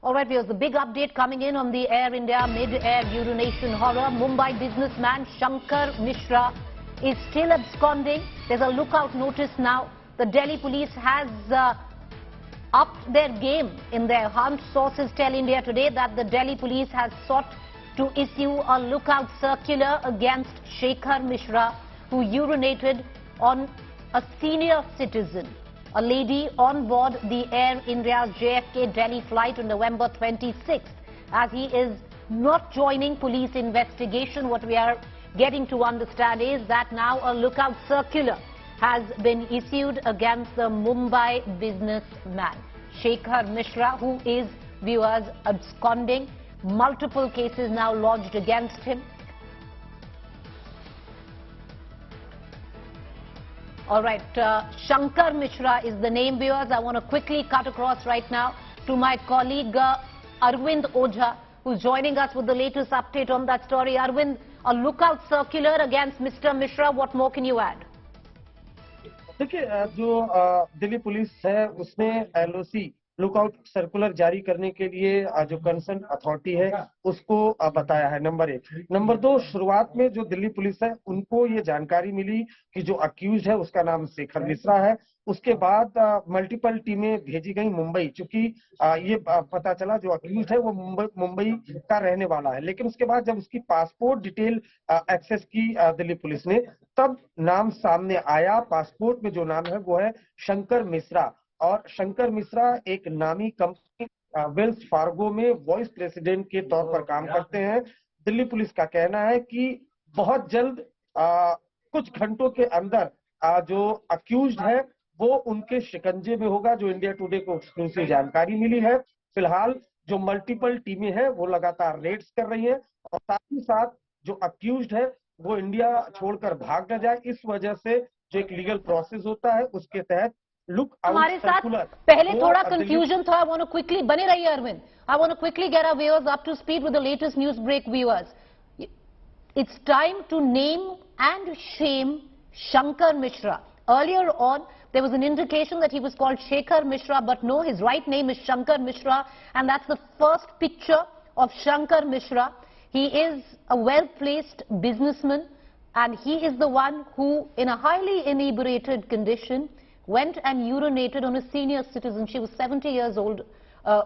All right, viewers, the big update coming in on the Air India mid-air urination horror. Mumbai businessman Shankar Mishra is still absconding. There's a lookout notice now. The Delhi police has upped their game in their hunt. Sources tell India Today that the Delhi police has sought to issue a lookout circular against Shankar Mishra, who urinated on a senior citizen, a lady on board the Air India's JFK Delhi flight on November 26th. As he is not joining police investigation, what we are getting to understand is that now a lookout circular has been issued against the Mumbai businessman Shankar Mishra, who is, viewers, absconding. Multiple cases now lodged against him. All right, Shankar Mishra is the name, viewers. I want to quickly cut across right now to my colleague Arvind Ojha, who's joining us with the latest update on that story. Arvind, a lookout circular against Mr. Mishra. What more can you add? देखिए, जो Delhi police है उसने LOC lookout circular जारी करने के लिए जो concern authority है उसको बताया है। नंबर 1। नंबर 2, शुरुआत में जो दिल्ली पुलिस है उनको ये जानकारी मिली कि जो अक्यूज है उसका नाम शेखर मिश्रा है। उसके बाद मल्टीपल टीमें भेजी गई मुंबई, चूंकि ये पता चला जो अक्यूज है वो मुंबई का रहने वाला है। लेकिन उसके बाद जब उसकी पासपोर्ट डिटेल एक्सेस की दिल्ली पुलिस ने, तब नाम सामने आया। पासपोर्ट में जो नाम है वो है शंकर मिश्रा, और शंकर मिश्रा एक नामी कंपनी वेल्स फार्गो में वाइस प्रेसिडेंट के तौर पर काम करते हैं। दिल्ली पुलिस का कहना है कि बहुत जल्द कुछ घंटों के अंदर जो अक्यूज्ड है वो उनके शिकंजे में होगा, जो इंडिया टुडे को एक्सक्लूसिव जानकारी मिली है। फिलहाल जो मल्टीपल टीमें हैं वो लगातार रेड्स कर रही हैं, और साथ ही साथ जो अक्यूज्ड है वो इंडिया छोड़कर भाग न जाए, इस वजह से जो एक लीगल प्रोसेस होता है उसके तहत लुक हमारे साथ पहले थोड़ा कंफ्यूजन था। I want to quickly बने रहिए Arvind. I want to quickly get our viewers up to speed with the latest news break, viewers. It's time to name and shame Shankar Mishra. Earlier on, there was an indication that he was called Shankar Mishra, but no, his right name is Shankar Mishra, and that's the first picture of Shankar Mishra. He is a well-placed businessman, and he is the one who, in a highly inebriated condition, went and urinated on a senior citizen. She was 70 years old,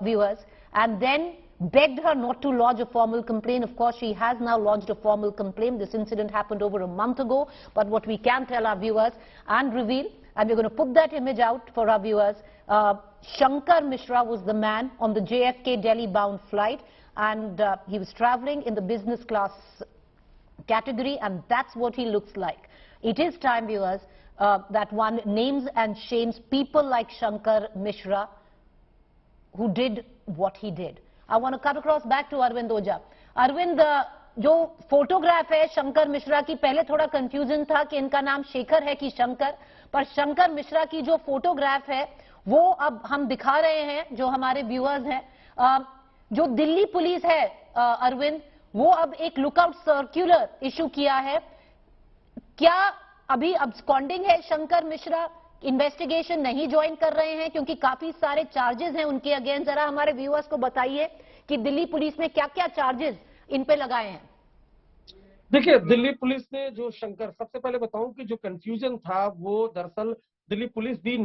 viewers, and then begged her not to lodge a formal complaint. Of course, she has now lodged a formal complaint. This incident happened over a month ago, but what we can tell our viewers and reveal, and we're going to put that image out for our viewers, Shankar Mishra was the man on the JFK Delhi bound flight, and he was traveling in the business class category, and that's what he looks like. It is time, viewers, that one names and shames people like Shankar Mishra who did what he did. I want to cut across back to Arvind Ojha. Arvind, जो photograph है शंकर मिश्रा की, पहले थोड़ा confusion था कि इनका नाम शेखर है कि शंकर, पर शंकर मिश्रा की जो फोटोग्राफ है वो अब हम दिखा रहे हैं जो हमारे व्यूअर्स हैं। जो दिल्ली पुलिस है अरविंद, वो अब एक लुकआउट सर्कुलर इशू किया है। क्या अभी अब्सकॉन्डिंग है शंकर मिश्रा? इन्वेस्टिगेशन नहीं ज्वाइन कर रहे हैं क्योंकि काफी सारे चार्जेस हैं उनके अगेंस्ट। जरा हमारे व्यूअर्स को बताइए कि दिल्ली पुलिस ने क्या क्या चार्जेस इन पे लगाए हैं। देखिए, दिल्ली पुलिस ने जो शंकर, सबसे पहले बताऊं कि जो कंफ्यूजन था वो दरअसल दिल्ली पुलिस भी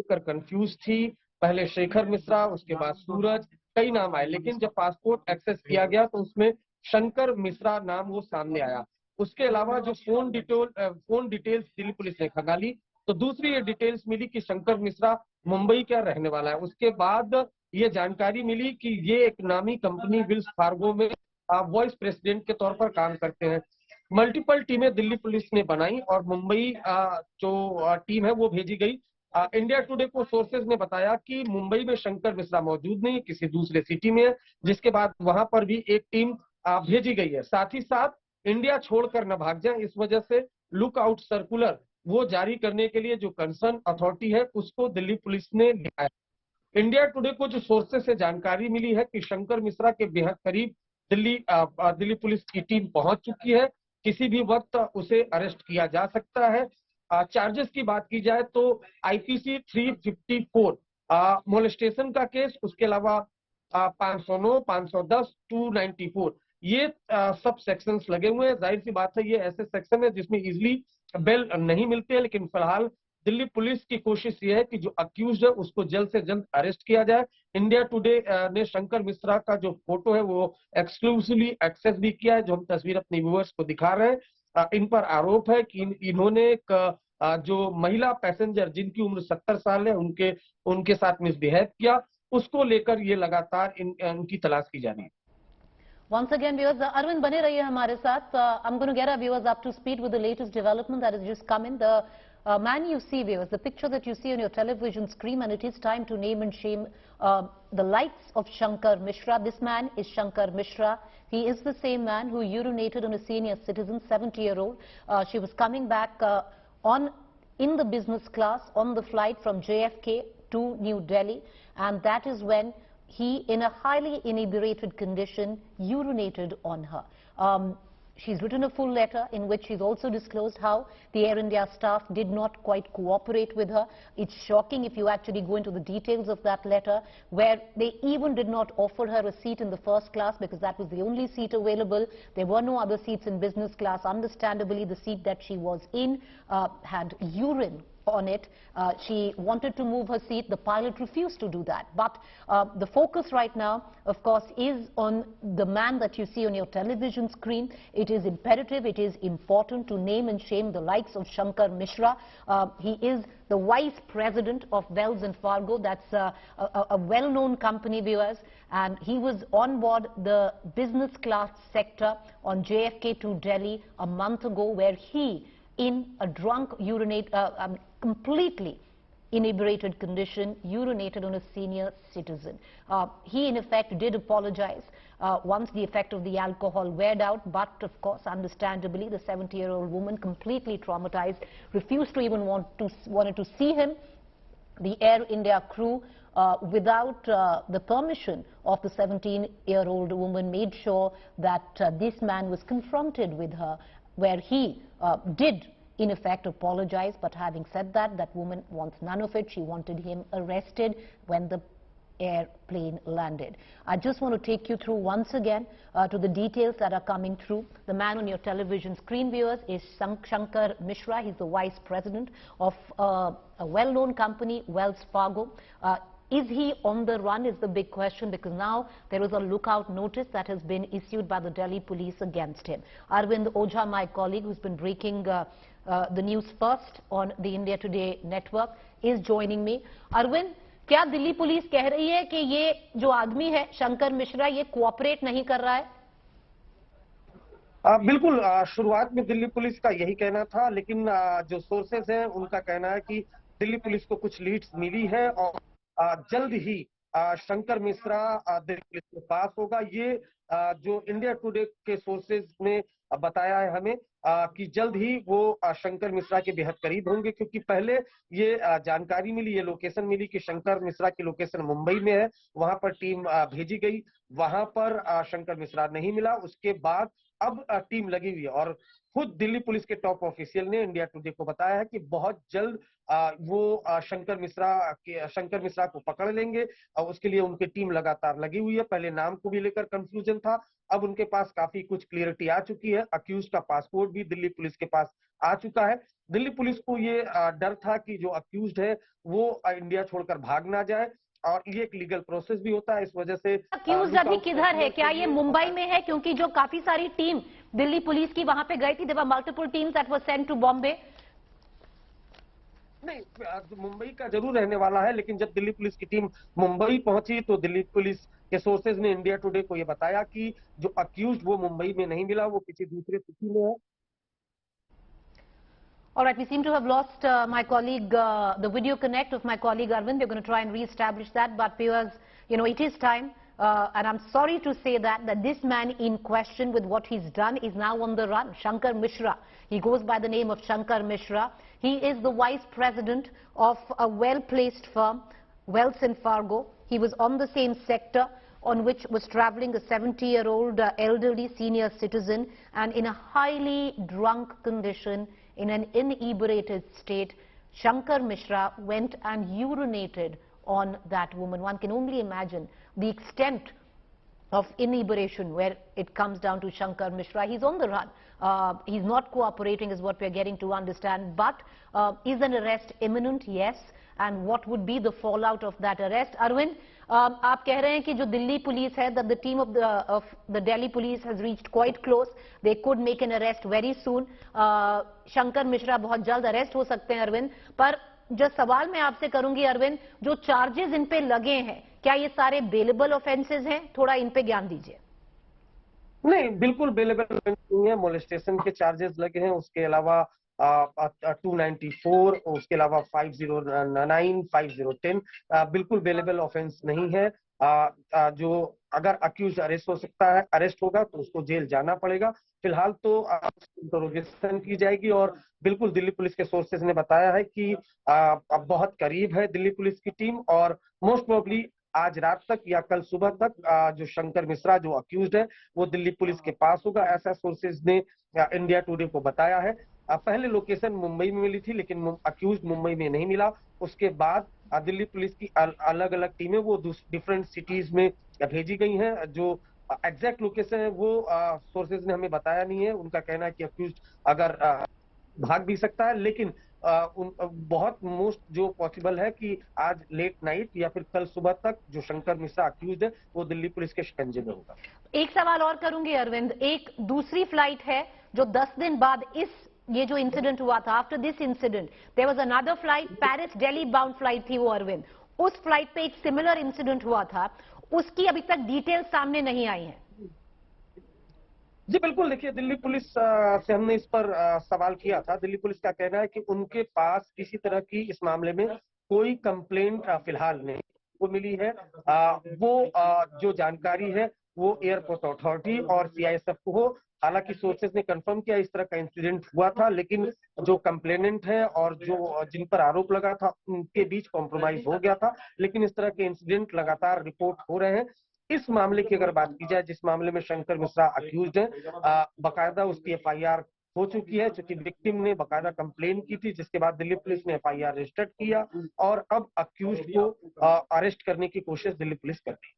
कर कंफ्यूज थी। पहले शेखर मिश्रा, उसके बाद सूरज, कई नाम आए, लेकिन जब पासपोर्ट एक्सेस किया गया तो उसमें शंकर मिश्रा नाम वो सामने आया। उसके अलावा जो फोन डिटेल्स दिल्ली पुलिस ने खंगाली तो दूसरी ये डिटेल्स मिली कि शंकर मिश्रा मुंबई का रहने वाला है। उसके बाद ये जानकारी मिली कि ये एक नामी कंपनी वेल्स फार्गो में वाइस प्रेसिडेंट के तौर पर काम करते हैं। मल्टीपल टीमें दिल्ली पुलिस ने बनाई और मुंबई जो टीम है वो भेजी गई। इंडिया टुडे को सोर्सेज ने बताया कि मुंबई में शंकर मिश्रा मौजूद नहीं, किसी दूसरे सिटी में है, जिसके बाद वहां पर भी एक टीम भेजी गई है। साथ ही साथ इंडिया छोड़कर न भाग जाए, इस वजह से लुक आउट सर्कुलर वो जारी करने के लिए जो कंसर्न अथॉरिटी है उसको दिल्ली पुलिस ने लिखा है। इंडिया टुडे को जो सोर्सेज से जानकारी मिली है कि शंकर मिश्रा के बेहद करीब दिल्ली पुलिस की टीम पहुंच चुकी है। किसी भी वक्त उसे अरेस्ट किया जा सकता है। चार्जेस की बात की जाए तो आईपीसी 354 मोलेस्टेशन का केस, उसके अलावा 509, 510, 294 ये सब सेक्शंस लगे हुए हैं। जाहिर सी बात है ये ऐसे सेक्शन है जिसमें इजीली बेल नहीं मिलती है, लेकिन फिलहाल दिल्ली पुलिस की कोशिश ये है कि जो अक्यूज है उसको जल्द से जल्द अरेस्ट किया जाए। इंडिया टुडे ने शंकर मिश्रा का जो फोटो है वो एक्सक्लूसिवली एक्सेस भी किया है, जो हम तस्वीर अपने व्यूअर्स को दिखा रहे हैं। इन पर आरोप है कि इन्होंने जो महिला पैसेंजर जिनकी उम्र 70 साल है उनके साथ मिसबिहेव किया, उसको लेकर ये लगातार इनकी तलाश की जा रही है। Once again, viewers, Arvind bane rahiye hamare saath. I'm going to get our viewers up to speed with the latest development that has just come in. The man you see, viewers, the picture that you see on your television screen, and it is time to name and shame the likes of Shankar Mishra. This man is Shankar Mishra. He is the same man who urinated on a senior citizen, 70-year-old. She was coming back in the business class on the flight from JFK to New Delhi, and that is when he, in a highly inebriated condition, urinated on her. She's written a full letter in which she's also disclosed how the Air India staff did not quite cooperate with her. It's shocking if you actually go into the details of that letter, where they even did not offer her a seat in the first class because that was the only seat available. There were no other seats in business class. Understandably, the seat that she was in had urine on it. She wanted to move her seat. The pilot refused to do that. But the focus right now, of course, is on the man that you see on your television screen. It is imperative, it is important to name and shame the likes of Shankar Mishra. He is the vice president of Wells and Fargo. That's a well-known company, viewers. And he was on board the business class sector on JFK to Delhi a month ago, where he, in a drunk completely inebriated condition, urinated on a senior citizen. He in effect did apologize once the effect of the alcohol weared out, but of course understandably the 70-year-old woman, completely traumatized, refused to even wanted to see him. The Air India crew, without the permission of the 17-year-old woman, made sure that this man was confronted with her, where he did in effect apologize. But having said that, that woman wants none of it. She wanted him arrested when the airplane landed. I just want to take you through once again to the details that are coming through. The man on your television screen, viewers, is Shankar Mishra. He's the vice president of a well-known company, Wells Fargo. Is he on the run is the big question, because now there is a lookout notice that has been issued by the Delhi police against him. Arvind Ojha, my colleague, who's been breaking the news first on the India Today network, is joining me. Arvind, क्या Delhi police कह रही है कि ये जो आदमी है शंकर मिश्रा ये कोऑपरेट नहीं कर रहा है? बिल्कुल, शुरुआत में दिल्ली पुलिस का यही कहना था, लेकिन जो सोर्सेस हैं उनका कहना है कि दिल्ली पुलिस को कुछ लीड्स मिली है और जल्द ही शंकर मिश्रा दिल्ली पुलिस के पास होगा। ये जो इंडिया टुडे के सोर्सेज ने बताया है हमें कि जल्द ही वो शंकर मिश्रा के बेहद करीब होंगे, क्योंकि पहले ये जानकारी मिली, ये लोकेशन मिली कि शंकर मिश्रा की लोकेशन मुंबई में है। वहां पर टीम भेजी गई, वहां पर शंकर मिश्रा नहीं मिला। उसके बाद अब टीम लगी हुई है और खुद दिल्ली पुलिस के टॉप ऑफिशियल ने इंडिया टुडे को बताया है कि बहुत जल्द वो शंकर मिश्रा को पकड़ लेंगे और उसके लिए उनकी टीम लगातार लगी हुई है। पहले नाम को भी लेकर कंफ्यूजन था, अब उनके पास काफी कुछ क्लियरिटी आ चुकी है। अक्यूज का पासपोर्ट भी दिल्ली पुलिस के पास आ चुका है। दिल्ली पुलिस को ये डर था कि जो अक्यूज्ड है वो इंडिया छोड़कर भाग ना जाए, और ये एक लीगल प्रोसेस भी होता है, इस वजह से अक्यूज अभी किधर है? क्या ये मुंबई में है? क्योंकि जो काफी सारी टीम दिल्ली पुलिस की वहां पे गई थी, there were multiple teams that were sent to Bombay. नहीं, मुंबई का जरूर रहने वाला है, लेकिन जब दिल्ली पुलिस की टीम मुंबई पहुंची तो दिल्ली पुलिस के सोर्सेज ने इंडिया टुडे को ये बताया कि जो अक्यूज्ड वो मुंबई में नहीं मिला, वो किसी दूसरे सिटी में है। All right, we seem to have lost my colleague, the video connect of my colleague Arvind. We're going to try and re-establish that, but viewers, you know, it is time, and I'm sorry to say that this man in question with what he's done is now on the run. Shankar Mishra. He goes by the name of Shankar Mishra. He is the vice president of a well-placed firm, Wells and Fargo. He was on the same sector on which was traveling a 70-year-old elderly senior citizen, and in a highly drunk condition, in an inebriated state, Shankar Mishra went and urinated on that woman. One can only imagine the extent of inebriation where it comes down to Shankar Mishra. He's on the run. He's not cooperating is what we're getting to understand. But is an arrest imminent? Yes. And what would be the fallout of that arrest? Arvind, आप कह रहे हैं कि जो Delhi police है, that the team of the Delhi police has reached quite close. They could make an arrest very soon. Shankar Mishra बहुत जल्द arrest हो सकते हैं अरविंद. पर जो सवाल मैं आपसे करूंगी अरविंद, जो चार्जेस इन पे लगे हैं, क्या ये सारे बेलेबल ऑफेंसेस हैं? थोड़ा इन पे ज्ञान दीजिए। नहीं, बिल्कुल बेलेबल नहीं है। मोलेस्टेशन के चार्जेस लगे हैं, उसके अलावा 294, उसके अलावा 509, 5010 बिल्कुल बेलेबल ऑफेंस नहीं है। जो अगर अक्यूज अरेस्ट हो सकता है, अरेस्ट होगा तो उसको जेल जाना पड़ेगा। फिलहाल तो इंटरोगेशन की जाएगी और बिल्कुल दिल्ली पुलिस के सोर्सेज ने बताया है कि अब बहुत करीब है दिल्ली पुलिस की टीम और मोस्ट प्रोबेबली आज रात तक या कल सुबह तक जो शंकर मिश्रा जो अक्यूज्ड है वो दिल्ली पुलिस के पास होगा, ऐसा सोर्सेज ने इंडिया टुडे को बताया है। पहले लोकेशन मुंबई में मिली थी लेकिन अक्यूज मुंबई में नहीं मिला। उसके बाद दिल्ली पुलिस की अलग अलग टीमें वो डिफरेंट सिटीज में भेजी गई हैं। जो एग्जैक्ट लोकेशन है वो सोर्सेज ने हमें बताया नहीं है। उनका कहना है कि अक्यूज अगर भाग भी सकता है, लेकिन बहुत मोस्ट जो पॉसिबल है कि आज लेट नाइट या फिर कल सुबह तक जो शंकर मिश्रा अक्यूज है वो दिल्ली पुलिस के शिकंजे में होगा। एक सवाल और करूंगी अरविंद, एक दूसरी फ्लाइट है जो 10 दिन बाद ये जो इंसिडेंट हुआ था, after this incident there was another flight, Paris Delhi bound flight थी वो अरविंद। उस फ्लाइट पे एक सिमिलर इंसिडेंट हुआ था, उसकी अभी तक डिटेल्स सामने नहीं आई है। जी बिल्कुल, देखिए दिल्ली पुलिस से हमने इस पर सवाल किया था। दिल्ली पुलिस का कहना है कि उनके पास किसी तरह की इस मामले में कोई कंप्लेंट फिलहाल नहीं वो मिली है। वो जो जानकारी है वो एयरपोर्ट अथॉरिटी और सीआईएसएफ को हो। हालांकि सोर्सेज ने कंफर्म किया इस तरह का इंसिडेंट हुआ था, लेकिन जो कंप्लेनेंट है और जो जिन पर आरोप लगा था उनके बीच कॉम्प्रोमाइज हो गया था। लेकिन इस तरह के इंसिडेंट लगातार रिपोर्ट हो रहे हैं। इस मामले की अगर बात की जाए, जिस मामले में शंकर मिश्रा अक्यूज्ड है, बाकायदा उसकी एफआईआर हो चुकी है, क्योंकि विक्टिम ने बाकायदा कंप्लेन की थी, जिसके बाद दिल्ली पुलिस ने एफआईआर रजिस्टर किया और अब अक्यूज्ड को अरेस्ट करने की कोशिश दिल्ली पुलिस कर रही है।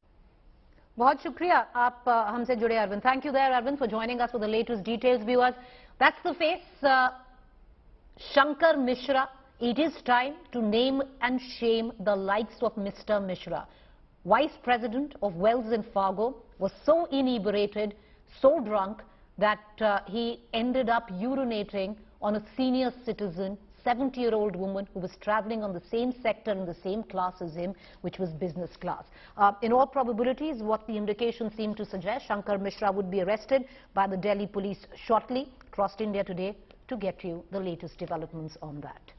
बहुत शुक्रिया आप हमसे जुड़े Arvind. Thank you there Arvind for joining us for the latest details. Viewers, that's the face Shankar Mishra. It is time to name and shame the likes of Mr. Mishra. Vice President of Wells and Fargo was so inebriated, so drunk that he ended up urinating on a senior citizen, 70-year-old woman who was traveling on the same sector in the same class as him, which was business class. In all probabilities, what the indications seem to suggest, Shankar Mishra would be arrested by the Delhi police shortly. Trust India Today to get you the latest developments on that.